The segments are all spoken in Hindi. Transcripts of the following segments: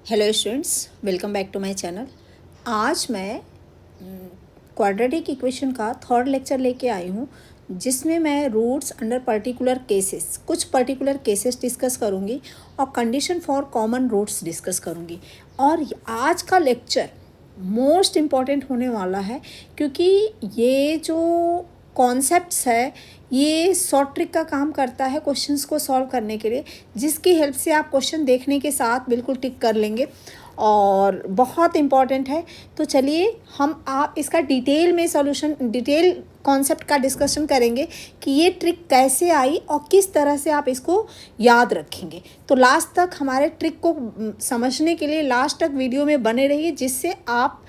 Hello students, welcome back to my channel. आज मैं क्वाड्रेटिक इक्वेशन का थर्ड लेक्चर लेके आई हूँ, जिसमें मैं रूट्स अंडर पर्टिकुलर केसेस, कुछ पर्टिकुलर केसेस डिस्कस करूँगी और condition for common roots discuss करूँगी। और आज का लेक्चर मोस्ट इम्पॉर्टेंट होने वाला है, क्योंकि ये जो कॉन्सेप्ट्स है ये शॉर्ट ट्रिक का काम करता है क्वेश्चंस को सॉल्व करने के लिए, जिसकी हेल्प से आप क्वेश्चन देखने के साथ बिल्कुल टिक कर लेंगे और बहुत इम्पॉर्टेंट है। तो चलिए हम आप इसका डिटेल में सॉल्यूशन, डिटेल कॉन्सेप्ट का डिस्कशन करेंगे कि ये ट्रिक कैसे आई और किस तरह से आप इसको याद रखेंगे। तो लास्ट तक हमारे ट्रिक को समझने के लिए लास्ट तक वीडियो में बने रहिए, जिससे आप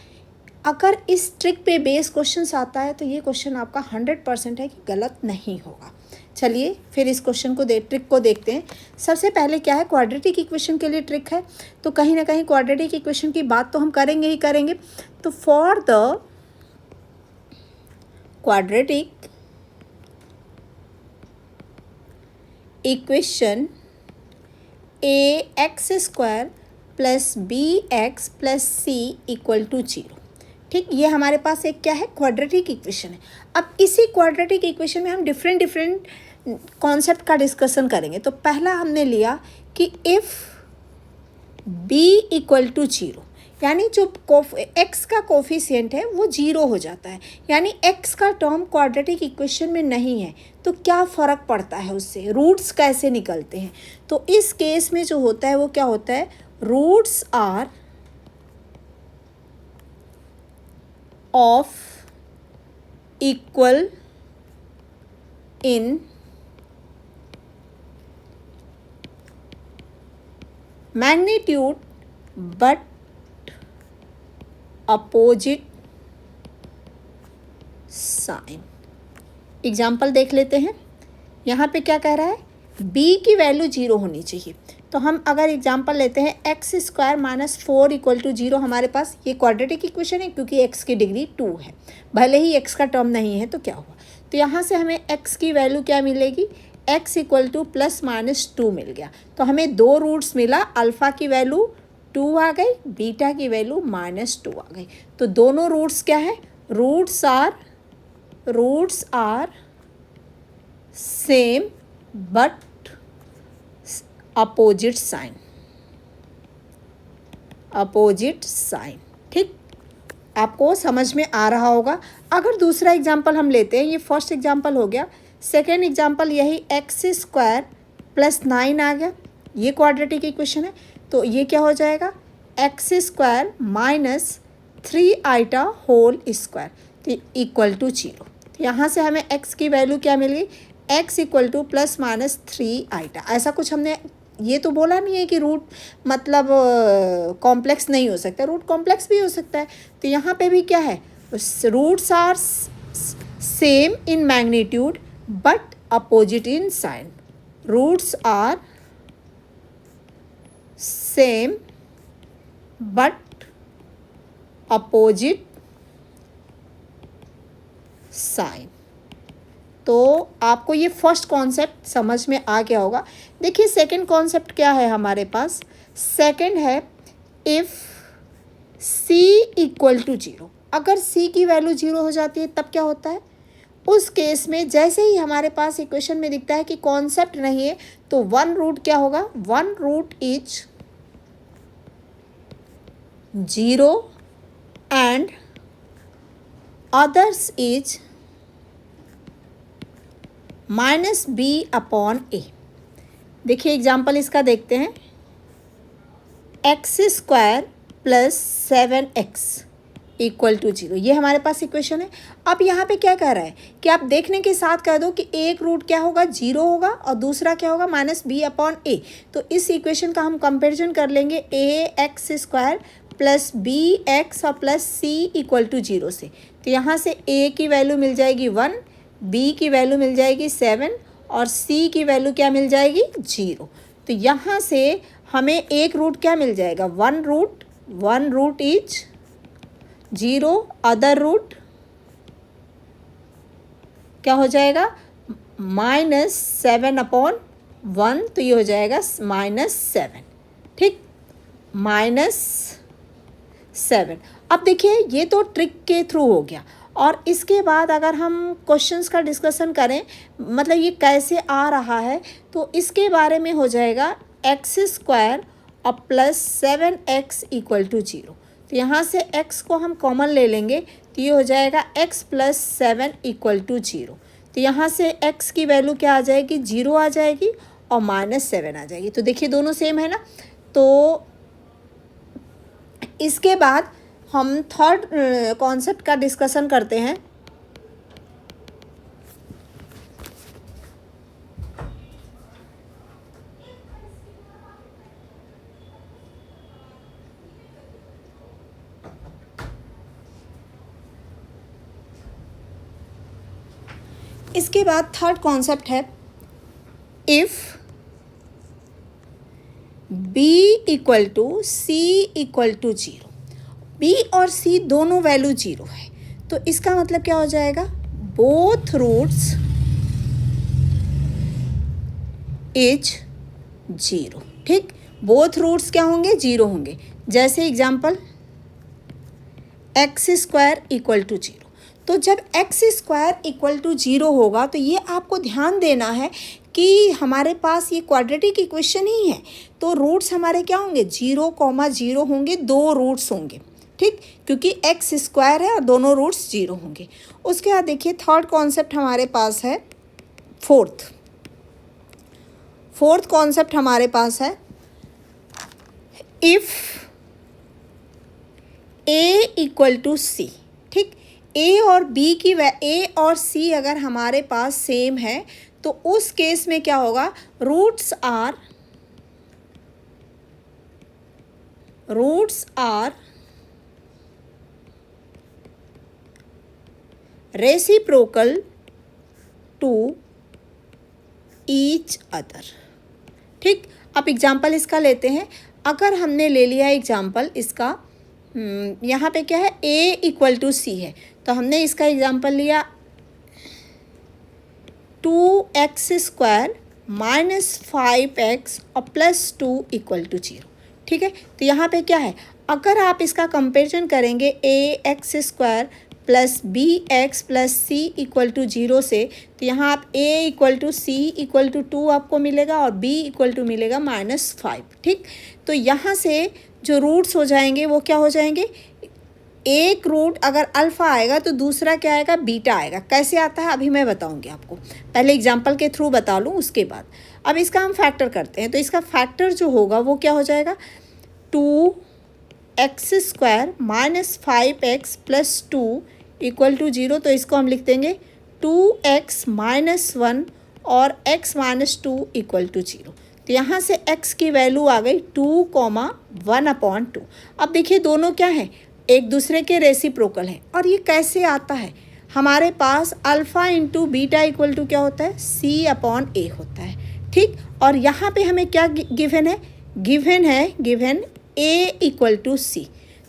अगर इस ट्रिक पे बेस क्वेश्चंस आता है तो ये क्वेश्चन आपका 100% है कि गलत नहीं होगा। चलिए फिर इस क्वेश्चन को ट्रिक को देखते हैं। सबसे पहले क्या है, क्वाड्रेटिक इक्वेशन के लिए ट्रिक है, तो कहीं ना कहीं क्वाड्रेटिक इक्वेशन की बात तो हम करेंगे ही करेंगे। तो for the quadratic equation ax² plus bx plus c equal to 0, ठीक, ये हमारे पास एक क्या है, क्वाड्रेटिक इक्वेशन है। अब इसी क्वाड्रेटिक इक्वेशन में हम डिफरेंट कॉन्सेप्ट का डिस्कशन करेंगे। तो पहला हमने लिया कि इफ़ b इक्वल टू 0, यानी जो x का कोफिशिएंट है वो 0 हो जाता है, यानी x का टर्म क्वाड्रेटिक इक्वेशन में नहीं है, तो क्या फ़र्क पड़ता है उससे, रूट्स कैसे निकलते हैं। तो इस केस में जो होता है वो क्या होता है, roots are of equal in magnitude but opposite sign। एग्जाम्पल देख लेते हैं। यहाँ पे क्या कह रहा है, b की वैल्यू 0 होनी चाहिए। तो हम अगर एग्जाम्पल लेते हैं x² माइनस 4 इक्वल टू 0, हमारे पास ये क्वाड्रेटिक इक्वेशन है क्योंकि x की डिग्री 2 है, भले ही x का टर्म नहीं है। तो क्या हुआ, तो यहाँ से हमें x की वैल्यू क्या मिलेगी, x equal two plus minus 2 मिल गया। तो हमें दो रूट्स मिला, अल्फ़ा की वैल्यू 2 आ गई, बीटा की वैल्यू -2 आ गई। तो दोनों रूट्स क्या है, roots are same but opposite sign, ठीक, आपको समझ में आ रहा होगा। अगर दूसरा एग्जाम्पल हम लेते हैं, ये फर्स्ट एग्जाम्पल हो गया, सेकेंड एग्जाम्पल यही x² प्लस 9 आ गया, ये क्वाड्रेटिक इक्वेशन है। तो ये क्या हो जाएगा, x² minus 3i whole square equal to 0। तो यहाँ से हमें x की वैल्यू क्या मिल गई, x equal two plus minus 3i। ऐसा कुछ हमने ये तो बोला नहीं है कि रूट मतलब कॉम्प्लेक्स नहीं हो सकता, रूट कॉम्प्लेक्स भी हो सकता है। तो यहाँ पे भी क्या है, roots are same in magnitude but opposite in sign. Roots are same but opposite sign. तो आपको ये फर्स्ट कॉन्सेप्ट समझ में आ गया होगा। देखिए सेकंड कॉन्सेप्ट क्या है हमारे पास, सेकंड है इफ़ c इक्वल टू 0। अगर c की वैल्यू 0 हो जाती है तब क्या होता है, उस केस में जैसे ही हमारे पास इक्वेशन में दिखता है कि कॉन्सेप्ट नहीं है, तो वन रूट क्या होगा, one root is 0 and others is -b/a। देखिए एग्जाम्पल इसका देखते हैं, x² plus 7x equal to 0, ये हमारे पास इक्वेशन है। अब यहाँ पे क्या कह रहा है कि आप देखने के साथ कह दो कि एक रूट क्या होगा, 0 होगा और दूसरा क्या होगा, -b/a। तो इस इक्वेशन का हम कंपेरिजन कर लेंगे ax² प्लस bx और प्लस c इक्वल टू 0 से। तो यहाँ से a की वैल्यू मिल जाएगी 1, b की वैल्यू मिल जाएगी 7 और c की वैल्यू क्या मिल जाएगी, 0। तो यहाँ से हमें एक रूट क्या मिल जाएगा, one root is 0, other root क्या हो जाएगा, -7/1। तो ये हो जाएगा -7, ठीक, -7। अब देखिए ये तो ट्रिक के थ्रू हो गया, और इसके बाद अगर हम क्वेश्चंस का डिस्कशन करें, मतलब ये कैसे आ रहा है, तो इसके बारे में हो जाएगा x² और +7x = 0। तो यहाँ से x को हम कॉमन ले लेंगे, तो ये हो जाएगा x + 7 = 0। तो यहाँ से x की वैल्यू क्या आ जाएगी, 0 आ जाएगी और -7 आ जाएगी। तो देखिए दोनों सेम है ना। तो इसके बाद हम थर्ड कॉन्सेप्ट का डिस्कशन करते हैं। इसके बाद थर्ड कॉन्सेप्ट है इफ़ b = c = 0। b और c दोनों वैल्यू 0 है, तो इसका मतलब क्या हो जाएगा, बोथ रूट्स इज 0। ठीक, बोथ रूट्स क्या होंगे, 0 होंगे। जैसे एग्जाम्पल x² = 0। तो जब x² = 0 होगा, तो ये आपको ध्यान देना है कि हमारे पास ये क्वाड्रेटिक इक्वेशन ही है, तो रूट्स हमारे क्या होंगे, 0,0 होंगे, 2 रूट्स होंगे। ठीक, क्योंकि x² है और दोनों रूट्स 0 होंगे। उसके बाद देखिए थर्ड कॉन्सेप्ट हमारे पास है, फोर्थ कॉन्सेप्ट हमारे पास है इफ़ a = c। ठीक, a और c अगर हमारे पास सेम है, तो उस केस में क्या होगा, roots are reciprocal to each other. ठीक, अब एग्जाम्पल इसका लेते हैं। अगर हमने ले लिया एग्जाम्पल इसका, यहाँ पे क्या है, a = c है, तो हमने इसका एग्जाम्पल लिया 2x² - 5x और +2 = 0। ठीक है, तो यहाँ पे क्या है, अगर आप इसका कंपेरिजन करेंगे ax² + bx + c = 0 से, तो यहाँ आप a = c = 2 आपको मिलेगा और b = मिलेगा -5। ठीक, तो यहाँ से जो रूट्स हो जाएंगे वो क्या हो जाएंगे, एक रूट अगर अल्फ़ा आएगा तो दूसरा क्या आएगा, बीटा आएगा। कैसे आता है अभी मैं बताऊंगी आपको, पहले एग्जाम्पल के थ्रू बता लूँ उसके बाद। अब इसका हम फैक्टर करते हैं, तो इसका फैक्टर जो होगा वो क्या हो जाएगा, 2x² - 5x + 2 = 0। तो इसको हम लिख देंगे 2x - 1 और x - 2 = 0। तो यहाँ से x की वैल्यू आ गई 2,1/2। अब देखिए दोनों क्या है, एक दूसरे के रेसिप्रोकल हैं। और ये कैसे आता है, हमारे पास अल्फ़ा × बीटा = क्या होता है, c/a होता है। ठीक, और यहाँ पे हमें क्या गिवन है, गिवन a = c।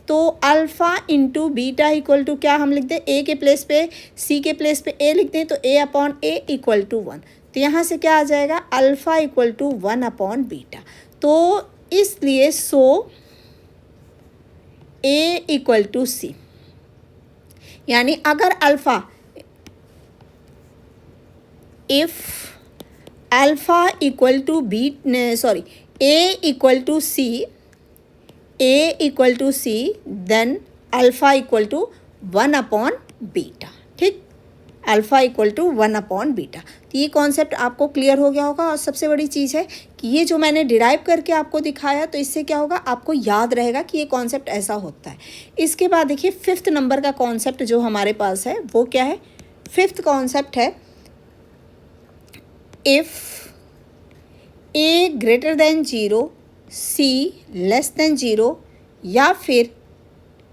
तो अल्फ़ा × बीटा = क्या हम लिख दें, a के प्लेस पे c के प्लेस पे a लिख दें, तो a/a = 1। तो यहाँ से क्या आ जाएगा, अल्फ़ा = 1/बीटा। तो इसलिए a = c, यानी अगर alpha, if alpha = a = c then alpha = 1/बीटा। ठीक, अल्फ़ा = 1/बीटा। तो ये कॉन्सेप्ट आपको क्लियर हो गया होगा। और सबसे बड़ी चीज़ है कि ये जो मैंने डिराइव करके आपको दिखाया, तो इससे क्या होगा, आपको याद रहेगा कि ये कॉन्सेप्ट ऐसा होता है। इसके बाद देखिए फिफ्थ नंबर का कॉन्सेप्ट जो हमारे पास है वो क्या है, फिफ्थ कॉन्सेप्ट है इफ़ a > 0 c <0 या फिर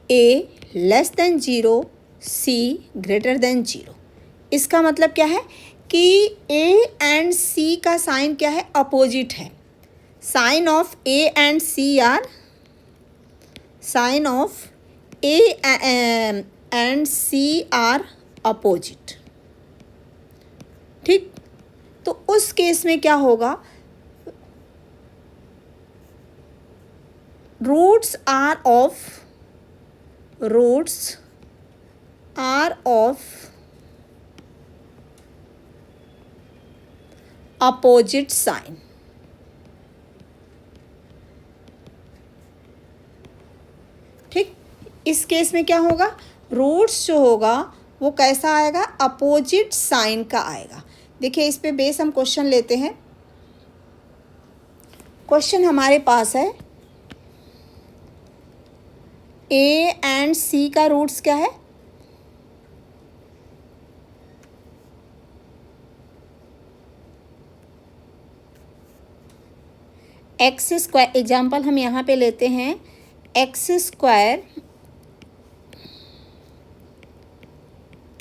a <0 c <0। इसका मतलब क्या है कि a एंड c का साइन क्या है, अपोजिट है। Sign of a and c are, sign of a and c are opposite. ठीक, तो उस केस में क्या होगा, roots are of opposite sign. ठीक, इस केस में क्या होगा, रूट्स जो होगा वो कैसा आएगा, अपोजिट साइन का आएगा। देखिए इस पे बेस हम क्वेश्चन लेते हैं। क्वेश्चन हमारे पास है ए एंड सी का रूट्स क्या है, एक्स स्क्वायर, एग्जाम्पल हम यहाँ पे लेते हैं एक्स स्क्वायर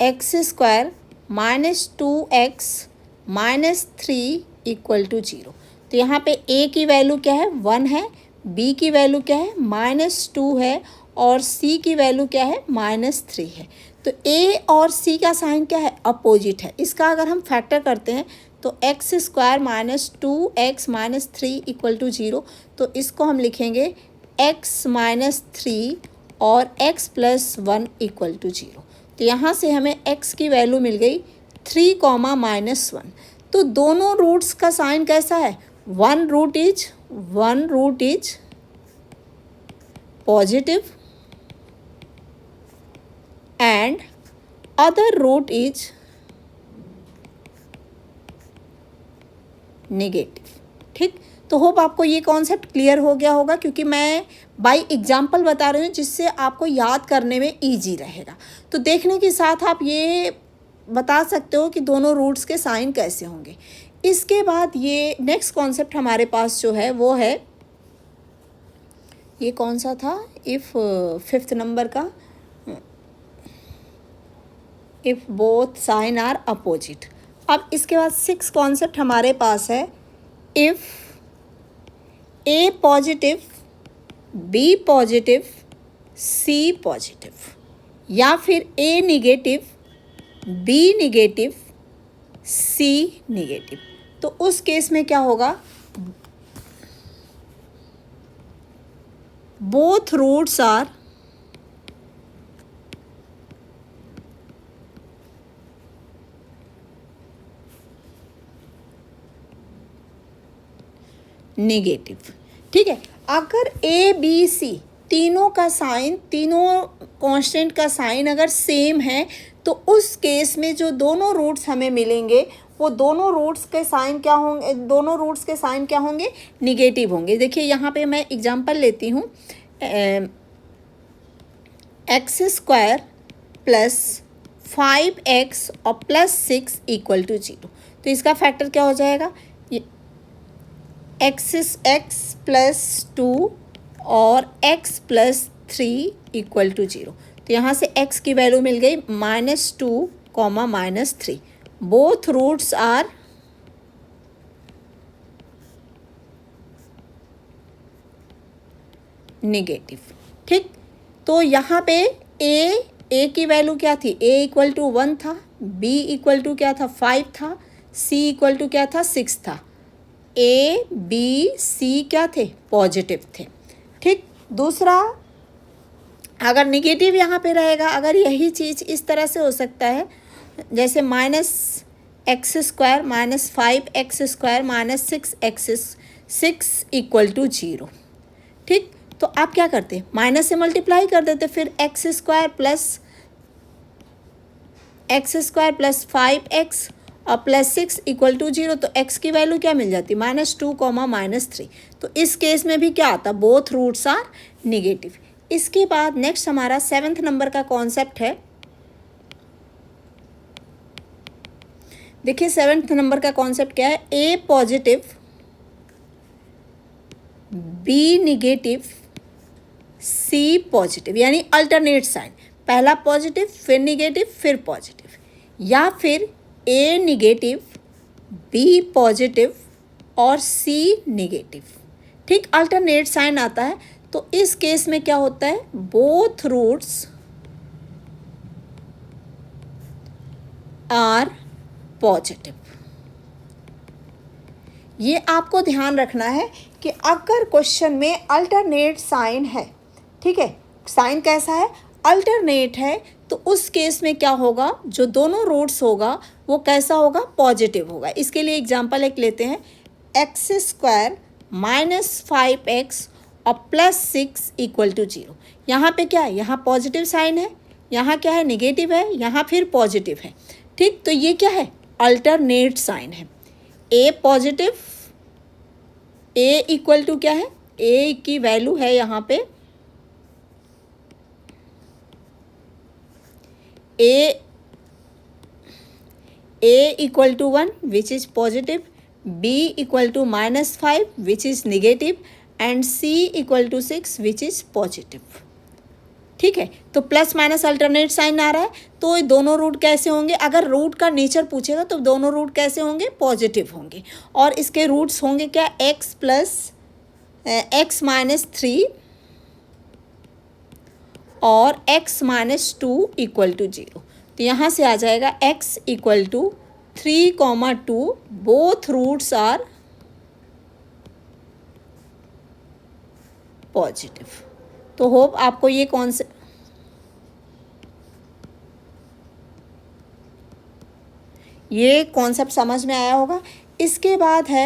-2x-3 = 0। तो यहाँ पे a की वैल्यू क्या है, 1 है, b की वैल्यू क्या है, -2 है, और c की वैल्यू क्या है, -3 है। तो a और c का साइन क्या है, अपोजिट है। इसका अगर हम फैक्टर करते हैं तो x² - 2x - 3 = 0। तो इसको हम लिखेंगे x - 3 और x + 1 = 0। तो यहाँ से हमें x की वैल्यू मिल गई 3, -1। तो दोनों रूट्स का साइन कैसा है, one root is positive and other root is negative. ठीक, तो होप आपको ये कॉन्सेप्ट क्लियर हो गया होगा, क्योंकि मैं बाय एग्जाम्पल बता रही हूँ जिससे आपको याद करने में इजी रहेगा। तो देखने के साथ आप ये बता सकते हो कि दोनों रूट्स के साइन कैसे होंगे। इसके बाद ये नेक्स्ट कॉन्सेप्ट हमारे पास जो है वो है, ये कौन सा था, इफ़ 5th नंबर का, if both sign are opposite. अब इसके बाद 6 कॉन्सेप्ट हमारे पास है, if A positive, B positive, C positive, या फिर A negative, B negative, C negative. तो उस केस में क्या होगा, बोथ रूट्स आर नेगेटिव। ठीक है, अगर ए बी सी तीनों का साइन, तीनों कांस्टेंट का साइन अगर सेम है तो उस केस में जो दोनों रूट्स हमें मिलेंगे वो दोनों रूट्स के साइन क्या होंगे, दोनों रूट्स के साइन क्या होंगे, निगेटिव होंगे। देखिए यहाँ पे मैं एग्जांपल लेती हूँ, x² + 5x और +6 = 0। तो इसका फैक्टर क्या हो जाएगा, x + 2 और x + 3 = 0। तो यहाँ से x की वैल्यू मिल गई -2, -3। Both roots are negative. ठीक, तो यहाँ पे a की वैल्यू क्या थी, a = 1 था, b = क्या था, 5 था, c = क्या था, 6 था। a b c क्या थे, पॉजिटिव थे। ठीक, दूसरा अगर निगेटिव यहाँ पे रहेगा, अगर यही चीज़ इस तरह से हो सकता है, जैसे -x² - 5x² - 6x = 0। ठीक, तो आप क्या करते, माइनस से मल्टीप्लाई कर देते, फिर x² + 5x और +6 = 0। तो x की वैल्यू क्या मिल जाती, -2, -3। तो इस केस में भी क्या आता, बोथ रूट्स आर निगेटिव। इसके बाद नेक्स्ट हमारा 7th नंबर का कॉन्सेप्ट है। देखिए 7th नंबर का कॉन्सेप्ट क्या है, A positive, B negative, C positive, यानी अल्टरनेट साइन, पहला पॉजिटिव फिर निगेटिव फिर पॉजिटिव, या फिर ए निगेटिव, बी पॉजिटिव और सी निगेटिव। ठीक, अल्टरनेट साइन आता है। तो इस केस में क्या होता है, बोथ रूट्स आर पॉजिटिव, ये आपको ध्यान रखना है कि अगर क्वेश्चन में अल्टरनेट साइन है, ठीक है, साइन कैसा है, अल्टरनेट है, तो उस केस में क्या होगा, जो दोनों रूट्स होगा वो कैसा होगा, पॉजिटिव होगा। इसके लिए एग्जांपल एक लेते हैं, एक्स स्क्वायर माइनस 5x और प्लस 6 इक्वल टू 0। यहाँ पे क्या है, यहाँ पॉजिटिव साइन है, यहाँ क्या है, नेगेटिव है, यहाँ फिर पॉजिटिव है, ठीक। तो ये क्या है, अल्टरनेट साइन है। A positive, A equal to क्या है, ए की वैल्यू है यहाँ पे A equal to 1 which is positive, B equal to -5 which is negative and C equal to 6 which is positive, ठीक है। तो प्लस माइनस अल्टरनेट साइन आ रहा है, तो ये दोनों रूट कैसे होंगे, अगर रूट का नेचर पूछेगा तो दोनों रूट कैसे होंगे, पॉजिटिव होंगे। और इसके रूट्स होंगे क्या, x प्लस x माइनस 3 और x माइनस 2 इक्वल टू 0। तो यहाँ से आ जाएगा x equal to 3,2, both roots are positive. तो होप आपको ये कॉन्सेप्ट समझ में आया होगा। इसके बाद है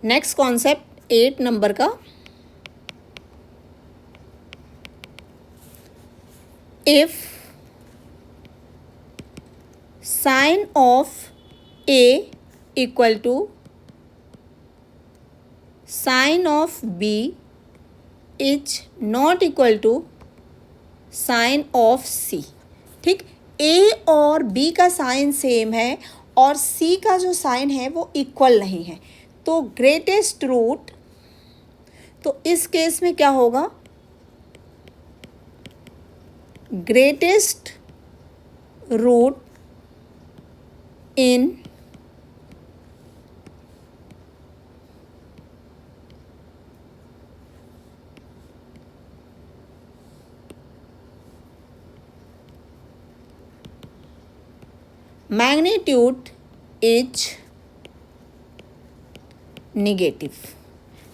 नेक्स्ट कॉन्सेप्ट 8 नंबर का, if sign of A equal to sign of B is not equal to sign of C, ठीक। ए और बी का साइन सेम है और सी का जो साइन है वो इक्वल नहीं है, तो ग्रेटेस्ट रूट, तो इस केस में क्या होगा, greatest root in magnitude is negative,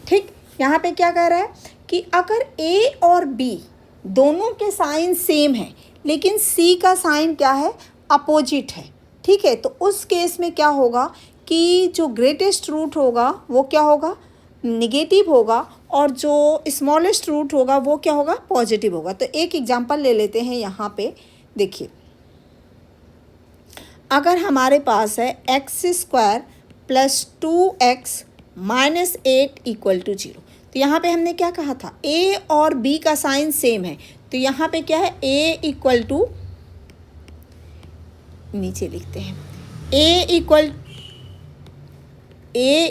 ठीक। यहाँ पे क्या कह रहा है कि अगर ए और बी दोनों के साइन सेम है लेकिन सी का साइन क्या है, अपोजिट है, ठीक है। तो उस केस में क्या होगा कि जो ग्रेटेस्ट रूट होगा वो क्या होगा, निगेटिव होगा, और जो स्मॉलेस्ट रूट होगा वो क्या होगा, पॉजिटिव होगा। तो एक एग्जांपल ले लेते हैं यहाँ पे, देखिए, अगर हमारे पास है x square plus 2x minus 8 equal to 0, तो यहाँ पे हमने क्या कहा था, a और b का साइन सेम है, तो यहाँ पे क्या है, a इक्वल टू, नीचे लिखते हैं, a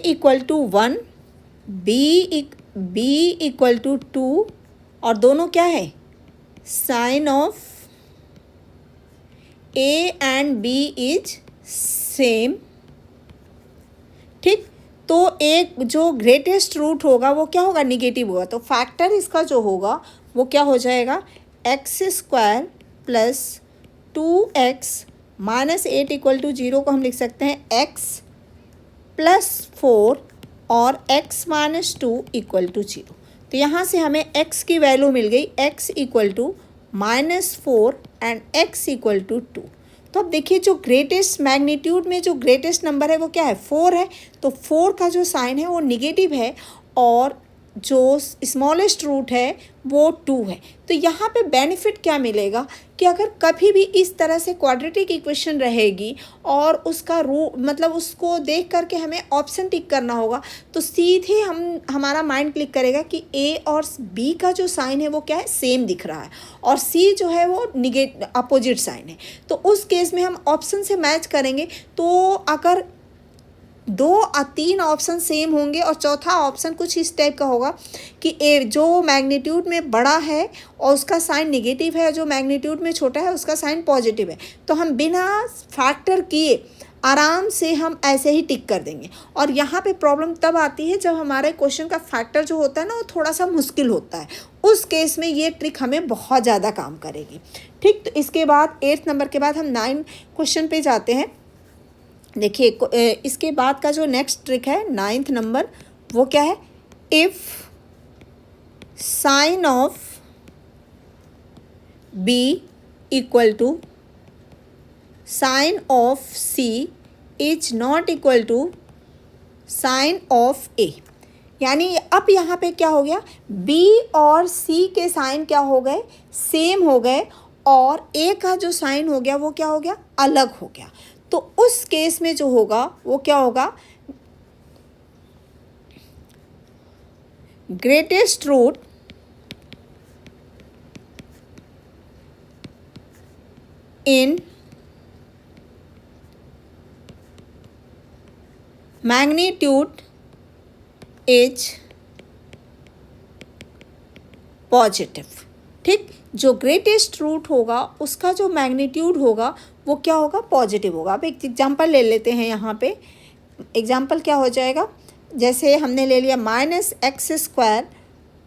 equal to 1, b equal to 2, और दोनों क्या है, sign of a and b is same, ठीक। तो एक जो ग्रेटेस्ट रूट होगा वो क्या होगा, निगेटिव होगा, तो फैक्टर इसका जो होगा वो क्या हो जाएगा, x square plus 2x minus 8 equal to 0 को हम लिख सकते हैं x प्लस 4 और x माइनस 2 इक्वल टू 0। तो यहाँ से हमें x की वैल्यू मिल गई, x equal to -4 and x equal to 2। तो अब देखिए, जो ग्रेटेस्ट मैग्नीट्यूड में जो ग्रेटेस्ट नंबर है वो क्या है, 4 है, तो 4 का जो साइन है वो निगेटिव है और जो स्मॉलेस्ट रूट है वो 2 है। तो यहाँ पे बेनिफिट क्या मिलेगा कि अगर कभी भी इस तरह से क्वाड्रेटिक इक्वेशन रहेगी और उसका मतलब उसको देख करके हमें ऑप्शन टिक करना होगा, तो सीधे हमारा माइंड क्लिक करेगा कि ए और बी का जो साइन है वो क्या है, सेम दिख रहा है, और सी जो है वो अपोजिट साइन है। तो उस केस में हम ऑप्शन से मैच करेंगे, तो अगर 2 और 3 ऑप्शन सेम होंगे और चौथा ऑप्शन कुछ इस टाइप का होगा कि ए जो मैग्नीट्यूड में बड़ा है और उसका साइन निगेटिव है, जो मैग्नीट्यूड में छोटा है उसका साइन पॉजिटिव है, तो हम बिना फैक्टर किए आराम से हम ऐसे ही टिक कर देंगे। और यहाँ पे प्रॉब्लम तब आती है जब हमारे क्वेश्चन का फैक्टर जो होता है ना वो थोड़ा सा मुश्किल होता है, उस केस में ये ट्रिक हमें बहुत ज़्यादा काम करेगी, ठीक। तो इसके बाद 8th नंबर के बाद हम 9 क्वेश्चन पे जाते हैं। देखिए इसके बाद का जो नेक्स्ट ट्रिक है 9th नंबर, वो क्या है, if sign of B equal to sign of C is not equal to sign of A. यानी अब यहाँ पे क्या हो गया, B और C के साइन क्या हो गए, सेम हो गए, और A का जो साइन हो गया वो क्या हो गया, अलग हो गया। तो उस केस में जो होगा वो क्या होगा, greatest root in magnitude is positive. ठीक, जो ग्रेटेस्ट रूट होगा उसका जो मैग्नीट्यूड होगा वो क्या होगा, पॉजिटिव होगा। अब एक एग्जांपल ले लेते हैं यहाँ पे। एग्जांपल क्या हो जाएगा, जैसे हमने ले लिया -x²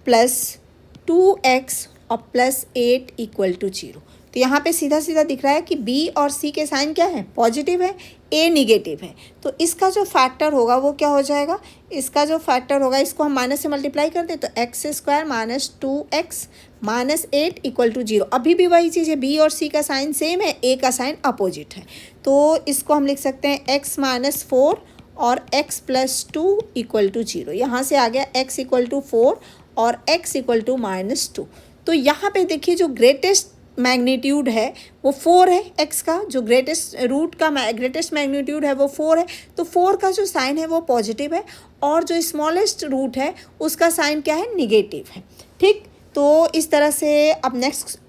+ 2x और +8 = 0। तो यहाँ पे सीधा सीधा दिख रहा है कि B और C के साइन क्या है, पॉजिटिव है, A निगेटिव है। तो इसका जो फैक्टर होगा वो क्या हो जाएगा, इसका जो फैक्टर होगा, इसको हम माइनस से मल्टीप्लाई कर दें तो x² - 2x - 8 = 0। अभी भी वही चीज़ है, B और C का साइन सेम है, A का साइन अपोजिट है। तो इसको हम लिख सकते हैं x - 4 और x + 2 = 0। यहाँ से आ गया x = 4 और x = -2। तो यहाँ पे देखिए जो ग्रेटेस्ट मैग्नीट्यूड है वो 4 है, x का जो ग्रेटेस्ट रूट का ग्रेटेस्ट मैग्नीट्यूड है वो 4 है। तो 4 का जो साइन है वो पॉजिटिव है, और जो स्मॉलेस्ट रूट है उसका साइन क्या है, निगेटिव है। ठीक, तो इस तरह से अब नेक्स्ट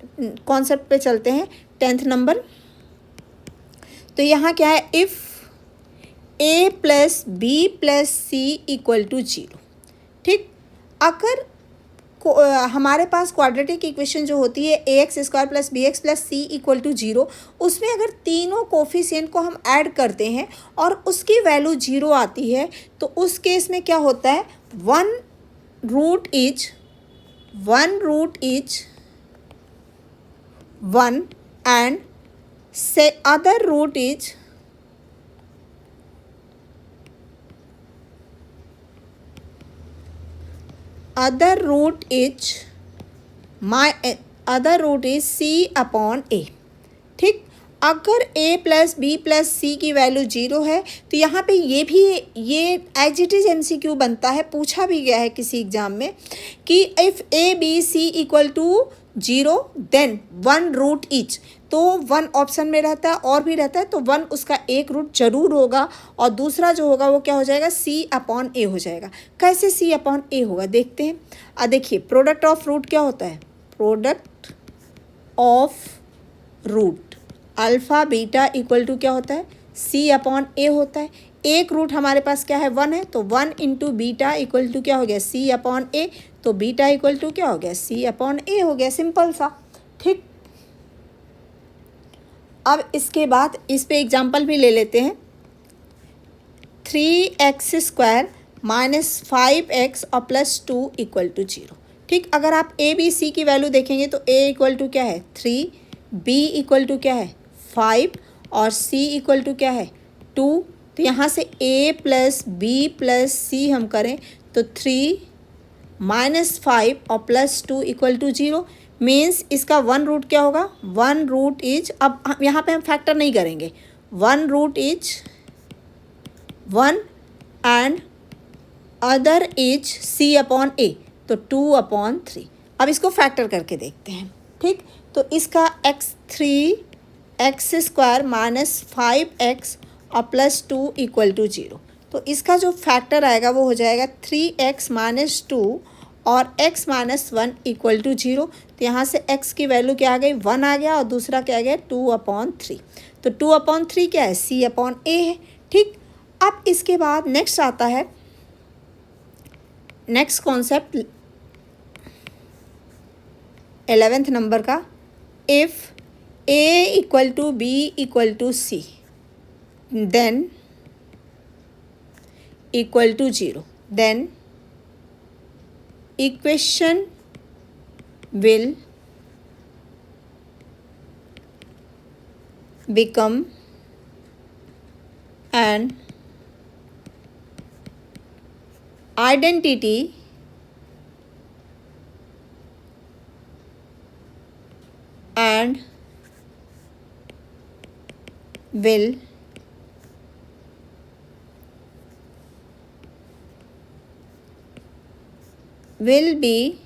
कॉन्सेप्ट पे चलते हैं, 10th नंबर। तो यहाँ क्या है, इफ़ a + b + c = 0। ठीक, अगर हमारे पास क्वाड्रेटिक इक्वेशन जो होती है ax² + bx + c = 0, उसमें अगर तीनों कोफिशिएंट को हम ऐड करते हैं और उसकी वैल्यू 0 आती है, तो उस केस में क्या होता है, one root is 1 and say other root is other root is c/a। ठीक, अगर a + b + c की वैल्यू 0 है तो यहाँ पे ये भी, ये एज इट इज़ MCQ बनता है, पूछा भी गया है किसी एग्जाम में कि if a b c = 0 then 1 root each. तो 1 ऑप्शन में रहता है और भी रहता है, तो 1 उसका एक रूट जरूर होगा, और दूसरा जो होगा वो क्या हो जाएगा, c/a हो जाएगा। कैसे c/a होगा देखते हैं। देखिए प्रोडक्ट ऑफ रूट क्या होता है, product of root alpha beta = क्या होता है, c/a होता है। एक रूट हमारे पास क्या है, 1 है, तो 1 × बीटा = क्या हो गया, c/a। तो बीटा = क्या हो गया, c/a हो गया, सिंपल सा। ठीक, अब इसके बाद इस पे एग्जांपल भी ले लेते हैं। 3x² - 5x और +2 = 0। ठीक, अगर आप a b c की वैल्यू देखेंगे तो a = क्या है, 3, b = क्या है, 5 और c = क्या है, 2। तो यहाँ से a + b + c हम करें तो 3 - 5 और +2 = 0। मीन्स इसका 1 रूट क्या होगा, 1 रूट इज, अब यहाँ पे हम फैक्टर नहीं करेंगे, 1 root is 1 and other is c/a, तो 2/3। अब इसको फैक्टर करके देखते हैं। ठीक, तो इसका x² - 5x और +2 = 0। तो इसका जो फैक्टर आएगा वो हो जाएगा 3x - 2 और x - 1 = 0। तो यहाँ से x की वैल्यू क्या आ गई, 1 आ गया, और दूसरा क्या आ गया, 2/3। तो 2/3 क्या है, c/a है। ठीक, अब इसके बाद नेक्स्ट आता है, नेक्स्ट कॉन्सेप्ट 11th नंबर का, if a = b = c then =0, then equation will become an identity and will be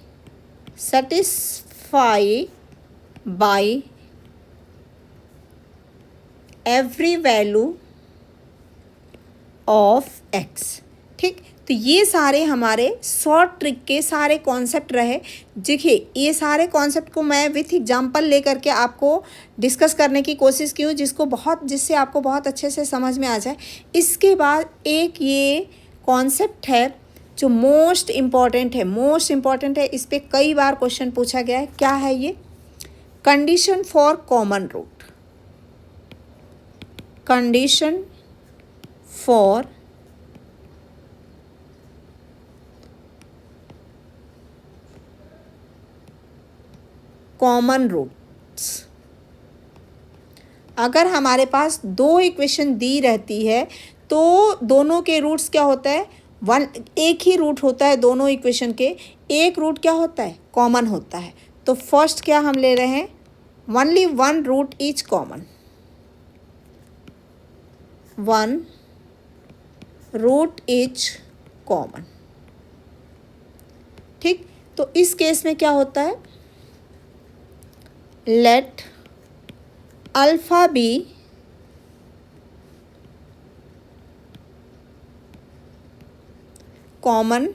satisfied by every value of x. ठीक, तो ये सारे हमारे शॉर्ट ट्रिक के सारे कॉन्सेप्ट रहे। देखिए, ये सारे कॉन्सेप्ट को मैं विथ एग्जांपल लेकर के आपको डिस्कस करने की कोशिश की हूँ, जिससे आपको बहुत अच्छे से समझ में आ जाए। इसके बाद एक ये कॉन्सेप्ट है जो मोस्ट इम्पॉर्टेंट है, इस पर कई बार क्वेश्चन पूछा गया है। क्या है ये? Condition for common root. Condition for common roots. अगर हमारे पास दो इक्वेशन दी रहती है तो दोनों के रूट्स क्या होता है? एक ही रूट होता है दोनों इक्वेशन के। एक रूट क्या होता है? कॉमन होता है। तो फर्स्ट क्या हम ले रहे हैं? Only one root is common. One root is common. ठीक, तो इस केस में क्या होता है? Let alpha be common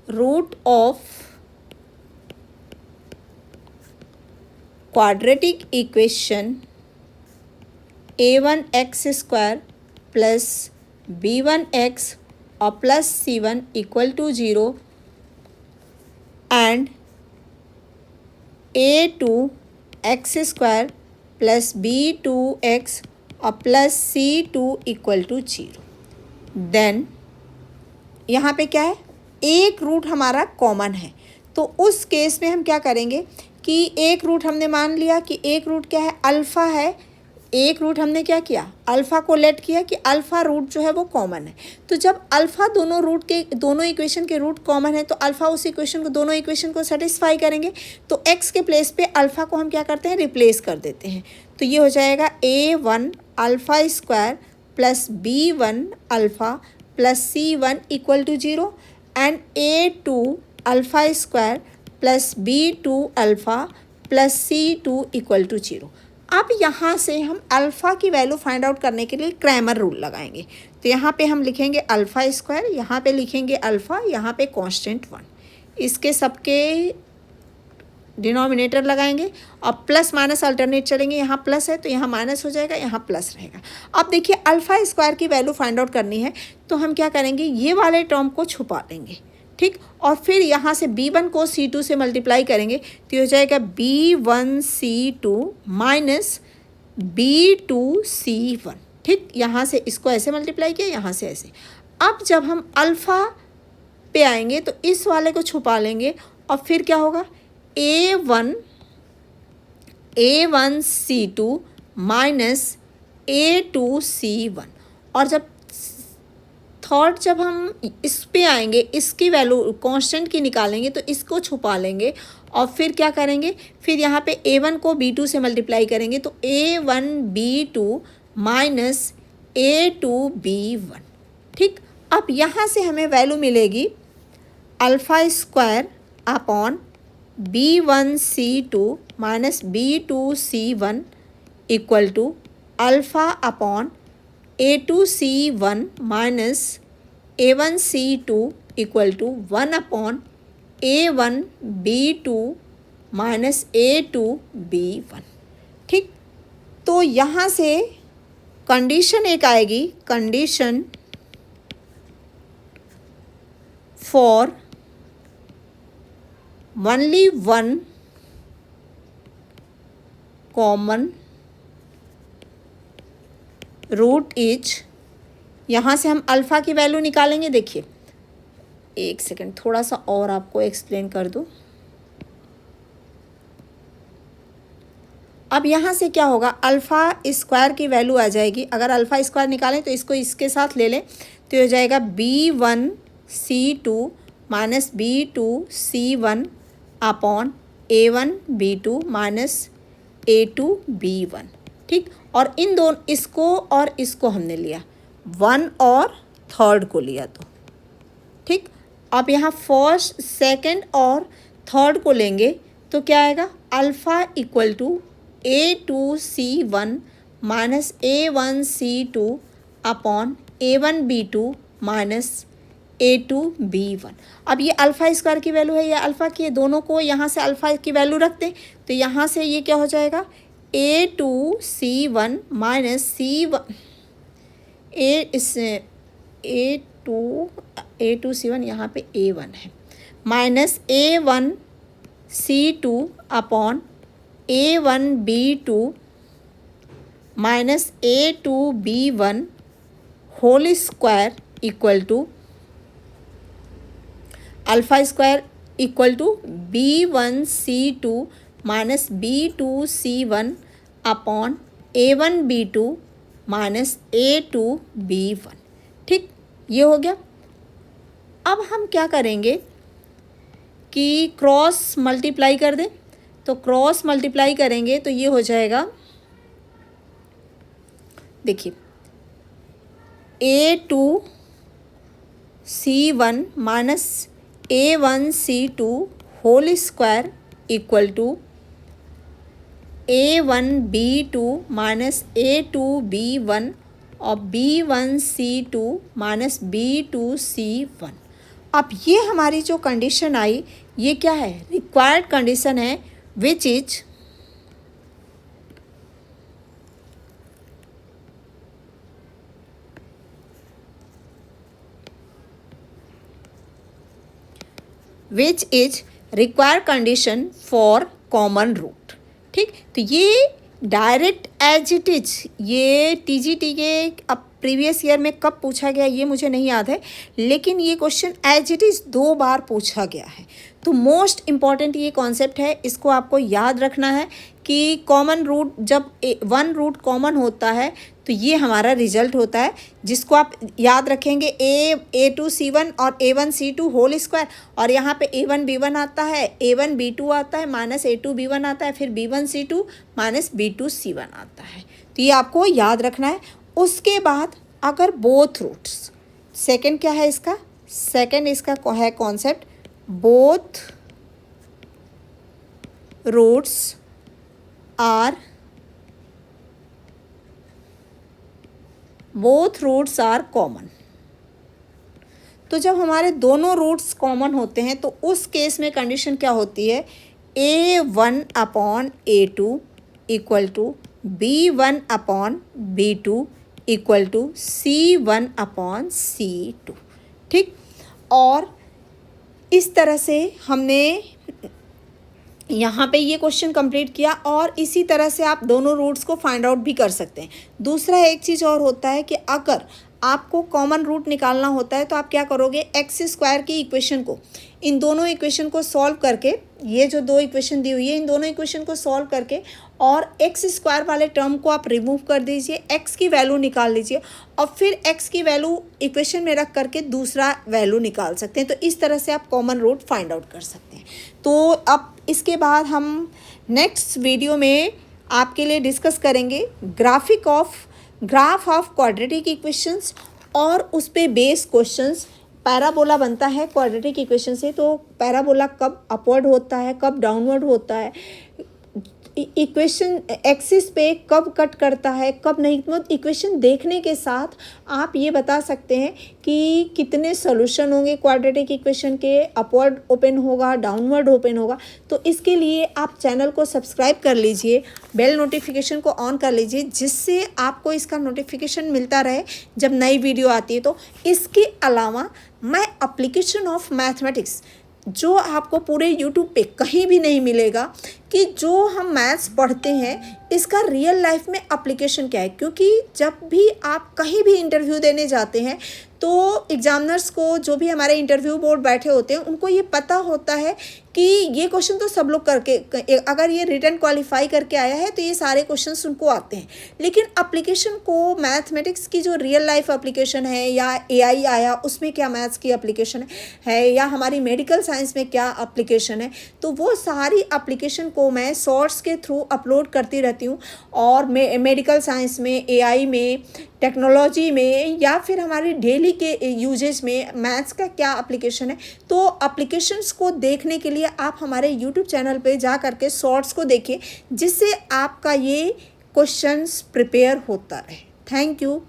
root of quadratic equation a1x² plus b1x और plus c1 equal to 0 and a2x² plus b2x और plus c2 equal to 0। Then यहाँ पे क्या है? एक रूट हमारा कॉमन है। तो उस केस में हम क्या करेंगे कि एक रूट हमने मान लिया कि एक रूट क्या है? अल्फ़ा है। एक रूट हमने क्या किया? अल्फ़ा को लेट किया कि अल्फ़ा रूट जो है वो कॉमन है। तो जब अल्फ़ा दोनों इक्वेशन के रूट कॉमन है तो अल्फ़ा उस इक्वेशन को, दोनों इक्वेशन को सेटिस्फाई करेंगे। तो एक्स के प्लेस पे अल्फ़ा को हम क्या करते हैं? रिप्लेस कर देते हैं। तो ये हो जाएगा a1 alpha square plus b1 alpha plus c1 equal to 0 and a2 alpha square plus b2 alpha plus c2 equal to 0। अब यहाँ से हम अल्फ़ा की वैल्यू फाइंड आउट करने के लिए क्रैमर रूल लगाएंगे। तो यहाँ पे हम लिखेंगे अल्फ़ा स्क्वायर, यहाँ पे लिखेंगे अल्फ़ा, यहाँ पे कांस्टेंट 1। इसके सबके डिनोमिनेटर लगाएंगे और प्लस माइनस अल्टरनेट चलेंगे। यहाँ प्लस है तो यहाँ माइनस हो जाएगा, यहाँ प्लस रहेगा। अब देखिए, अल्फ़ा स्क्वायर की वैल्यू फाइंड आउट करनी है तो हम क्या करेंगे? ये वाले टर्म को छुपा लेंगे। ठीक, और फिर यहाँ से b1 को c2 से मल्टीप्लाई करेंगे तो हो जाएगा b1 c2 minus b2 c1। ठीक, यहाँ से इसको ऐसे मल्टीप्लाई किया, यहाँ से ऐसे। अब जब हम अल्फ़ा पे आएंगे तो इस वाले को छुपा लेंगे और फिर क्या होगा? a1 c2 minus a2 c1। और जब हम इस पे आएंगे, इसकी वैल्यू कांस्टेंट की निकालेंगे तो इसको छुपा लेंगे और फिर क्या करेंगे? फिर यहाँ पे a1 को b2 से मल्टीप्लाई करेंगे तो a1 b2 minus a2 b1। ठीक, अब यहाँ से हमें वैल्यू मिलेगी alpha square upon b1 c2 minus b2 c1 equal to alpha upon a2 c1 minus a1 c2 equal to 1 upon a1 b2 minus a2 b1। ठीक, तो यहाँ से कंडीशन एक आएगी, condition for only one common root is. यहाँ से हम अल्फ़ा की वैल्यू निकालेंगे। देखिए, एक सेकंड, थोड़ा सा और आपको एक्सप्लेन कर दूँ। अब यहाँ से क्या होगा, अल्फ़ा स्क्वायर की वैल्यू आ जाएगी। अगर अल्फ़ा स्क्वायर निकालें तो इसको इसके साथ ले लें तो ये हो जाएगा B1C2 minus B2C1 upon A1B2 minus A2B1। ठीक, और इन दोनों, इसको और इसको हमने लिया, 1 और 3rd को लिया तो ठीक। अब यहाँ 1st 2nd और 3rd को लेंगे तो क्या आएगा, alpha equal to A2C1 minus A1C2 upon A1B2 minus A2B1। अब ये अल्फ़ा स्क्वायर की वैल्यू है, ये अल्फ़ा की, दोनों को यहाँ से अल्फ़ा की वैल्यू रखते हैं तो यहाँ से ये क्या हो जाएगा, A2C1 माइनस C1 A2C1 यहाँ पे A1 है minus A1C2 upon A1B2 minus A2B1 whole square equal to alpha square equal to B1C2 minus B2C1 upon A1B2 minus A2B1। ठीक, ये हो गया। अब हम क्या करेंगे कि क्रॉस मल्टीप्लाई कर दें, तो क्रॉस मल्टीप्लाई करेंगे तो ये हो जाएगा, देखिए A2C1 minus A1C2 whole square equal to A1B2 minus A2B1 और B1C2 माइनस B2C1। अब ये हमारी जो कंडीशन आई, ये क्या है, रिक्वायर्ड कंडीशन है, which is required condition for common root. ठीक, तो ये डायरेक्ट एज इट इज, ये TGT के अब प्रीवियस ईयर में कब पूछा गया ये मुझे नहीं याद है, लेकिन ये क्वेश्चन एज इट इज़ 2 बार पूछा गया है। तो मोस्ट इम्पॉर्टेंट ये कॉन्सेप्ट है, इसको आपको याद रखना है कि कॉमन रूट, जब 1 रूट कॉमन होता है तो ये हमारा रिजल्ट होता है, जिसको आप याद रखेंगे A2C1 और A1C2 होल स्क्वायर, और यहाँ पे A1B1 आता है, A1B2 आता है, माइनस A2B1 आता है, फिर B1C2 माइनस B2C1 आता है। तो ये आपको याद रखना है। उसके बाद अगर बोथ रूट्स, सेकंड क्या है इसका, सेकंड इसका है concept, both roots are common. तो जब हमारे दोनों रूट्स कॉमन होते हैं तो उस केस में कंडीशन क्या होती है, A1 upon A2 equal to B1 upon B2 equal to C1 upon C2। ठीक, और इस तरह से हमने यहाँ पे ये क्वेश्चन कंप्लीट किया, और इसी तरह से आप दोनों रूट्स को फाइंड आउट भी कर सकते हैं। दूसरा एक चीज़ और होता है कि अगर आपको कॉमन रूट निकालना होता है तो आप क्या करोगे, एक्स स्क्वायर की इक्वेशन को, इन दोनों इक्वेशन को सॉल्व करके, ये जो 2 इक्वेशन दी हुई है इन दोनों इक्वेशन को सॉल्व करके और एक्स स्क्वायर वाले टर्म को आप रिमूव कर दीजिए, एक्स की वैल्यू निकाल लीजिए, और फिर एक्स की वैल्यू इक्वेशन में रख करके दूसरा वैल्यू निकाल सकते हैं। तो इस तरह से आप कॉमन रूट फाइंड आउट कर सकते हैं। तो अब इसके बाद हम नेक्स्ट वीडियो में आपके लिए डिस्कस करेंगे ग्राफ ऑफ क्वाड्रेटिक इक्वेशंस, और उस पे बेस क्वेश्चंस। पैराबोला बनता है क्वाड्रेटिक इक्वेशन से, तो पैराबोला कब अपवर्ड होता है, कब डाउनवर्ड होता है, इक्वेशन एक्सिस पे कब कट करता है, कब नहीं, मतलब इक्वेशन देखने के साथ आप ये बता सकते हैं कि कितने सॉल्यूशन होंगे क्वाड्रेटिक इक्वेशन के, अपवर्ड ओपन होगा, डाउनवर्ड ओपन होगा। तो इसके लिए आप चैनल को सब्सक्राइब कर लीजिए, बेल नोटिफिकेशन को ऑन कर लीजिए, जिससे आपको इसका नोटिफिकेशन मिलता रहे जब नई वीडियो आती है। तो इसके अलावा मैं एप्लीकेशन ऑफ मैथमेटिक्स, जो आपको पूरे YouTube पे कहीं भी नहीं मिलेगा, कि जो हम मैथ्स पढ़ते हैं इसका रियल लाइफ में एप्लीकेशन क्या है। क्योंकि जब भी आप कहीं भी इंटरव्यू देने जाते हैं तो एग्जामिनर्स को, जो भी हमारे इंटरव्यू बोर्ड बैठे होते हैं, उनको ये पता होता है कि ये क्वेश्चन तो सब लोग करके, अगर ये रिटन क्वालिफाई करके आया है तो ये सारे क्वेश्चंस उनको आते हैं। लेकिन एप्लीकेशन को, मैथमेटिक्स की जो रियल लाइफ एप्लीकेशन है, या एआई आया उसमें क्या मैथ्स की एप्लीकेशन है, या हमारी मेडिकल साइंस में क्या एप्लीकेशन है, तो वो सारी एप्लीकेशन को मैं शॉर्ट्स के थ्रू अपलोड करती रहती हूँ। और मेडिकल साइंस में, एआई में, टेक्नोलॉजी में, या फिर हमारी डेली के यूजेज में मैथ्स का क्या एप्लीकेशन है, तो एप्लीकेशंस को देखने के लिए आप हमारे यूट्यूब चैनल पे जा करके शॉर्ट्स को देखिए, जिससे आपका ये क्वेश्चंस प्रिपेयर होता रहे। Thank you.